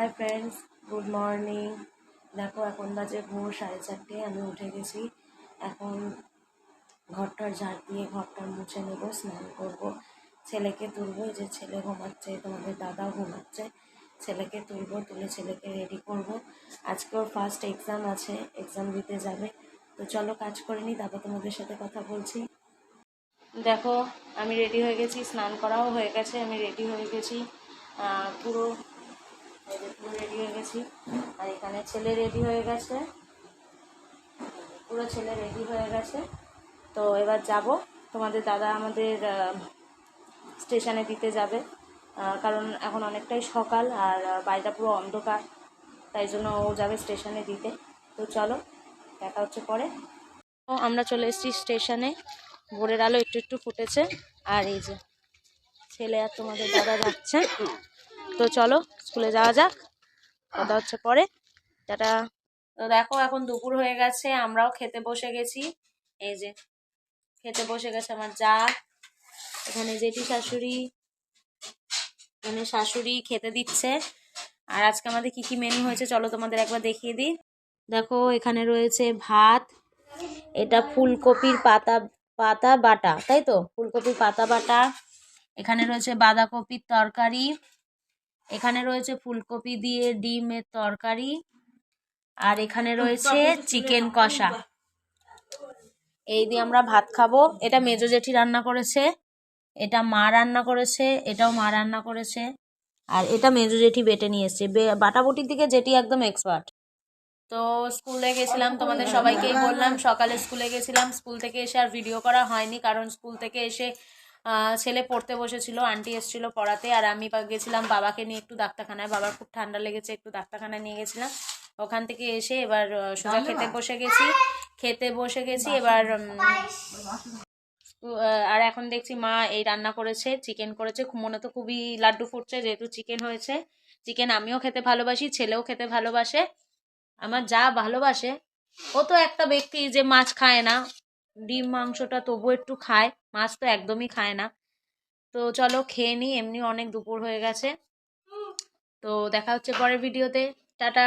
Hi friends, good morning. দেখো এখন বাজে ভোর 4:30। আমি উঠে গেছি। এখন ঘরটার ঝাড় দিয়ে ঘরটা মুছে নেব, স্নান করব, ছেলেকে তুলবো। এই যে ছেলে ঘুমাচ্ছে, তোমাদের দাদাও ঘুমাচ্ছে। ছেলেকে তুলবো, তুলে ছেলেকে রেডি করব। আজকে ওর ফার্স্ট এক্সাম আছে, এক্সাম দিতে যাবে। তো চলো কাজ করে নিই, তারপর তোমাদের সাথে কথা বলছি। দেখো আমি রেডি হয়ে গেছি, স্নান করাও হয়ে গেছে, আমি রেডি হয়ে গেছি পুরো পুরো রেডি হয়ে গেছি। আর এখানে ছেলে রেডি হয়ে গেছে, পুরো ছেলে রেডি হয়ে গেছে। তো এবার যাব, তোমাদের দাদা আমাদের স্টেশনে দিতে যাবে, কারণ এখন অনেকটাই সকাল আর বাড়িটা পুরো অন্ধকার, তাই জন্য ও যাবে স্টেশনে দিতে। তো চলো দেখা হচ্ছে পরে। তো আমরা চলে এসেছি স্টেশনে, ভোরের আলো একটু একটু ফুটেছে। আর এই যে ছেলে আর তোমাদের দাদা যাচ্ছে। তো চলো স্কুলে যাওয়া যাক, কথা হচ্ছে পরে, টাটা। তো দেখো এখন দুপুর হয়ে গেছে, আমরাও খেতে বসে গেছি। এই যে খেতে বসে গেছে আমার যা, এখানে জেঠি শাশুড়ি, এখানে শাশুড়ি খেতে দিচ্ছে। আর আজকে আমাদের কি কি মেনু হয়েছে চলো তোমাদের একবার দেখিয়ে দিই। দেখো এখানে রয়েছে ভাত, এটা ফুলকপির পাতা পাতা বাটা, তাই তো, ফুলকপির পাতা বাটা। এখানে রয়েছে বাঁধাকপির তরকারি, এখানে রয়েছে ফুলকপি দিয়ে ডিমের তরকারি, আর এখানে রয়েছে চিকেন কষা। এই দিয়ে আমরা ভাত খাবো। এটা মেজো জেঠি রান্না করেছে, এটা মা রান্না করেছে, এটাও মা রান্না করেছে, আর এটা মেজো জেঠি বেটে নিয়ে এসছে। বাটাবুটির দিকে জেঠি একদম এক্সপার্ট। তো স্কুলে গেছিলাম, তোমাদের সবাইকেই বললাম সকালে স্কুলে গেছিলাম। স্কুল থেকে এসে আর ভিডিও করা হয়নি, কারণ স্কুল থেকে এসে ছেলে পড়তে বসেছিল, আন্টি এসেছিল পড়াতে, আর আমি গেছিলাম বাবাকে নিয়ে একটু ডাক্তারখানায়। বাবার খুব ঠান্ডা লেগেছে, একটু ডাক্তারখানায় নিয়ে গেছিলাম। ওখান থেকে এসে এবার সোজা খেতে বসে গেছি এবার আর এখন দেখছি মা এই রান্না করেছে, চিকেন করেছে। মনে তো খুবই লাড্ডু ফুটছে, যেহেতু চিকেন হয়েছে। চিকেন আমিও খেতে ভালোবাসি, ছেলেও খেতে ভালোবাসে। আমার যা ভালোবাসে। ও তো একটা ব্যক্তি যে মাছ খায় না, ডিম মাংসটা তবু একটু খায়, মাছ তো একদমই খায় না। তো চলো খেয়ে নিই, এমনি অনেক দুপুর হয়ে গেছে। তো দেখা হচ্ছে পরের ভিডিওতে, টাটা।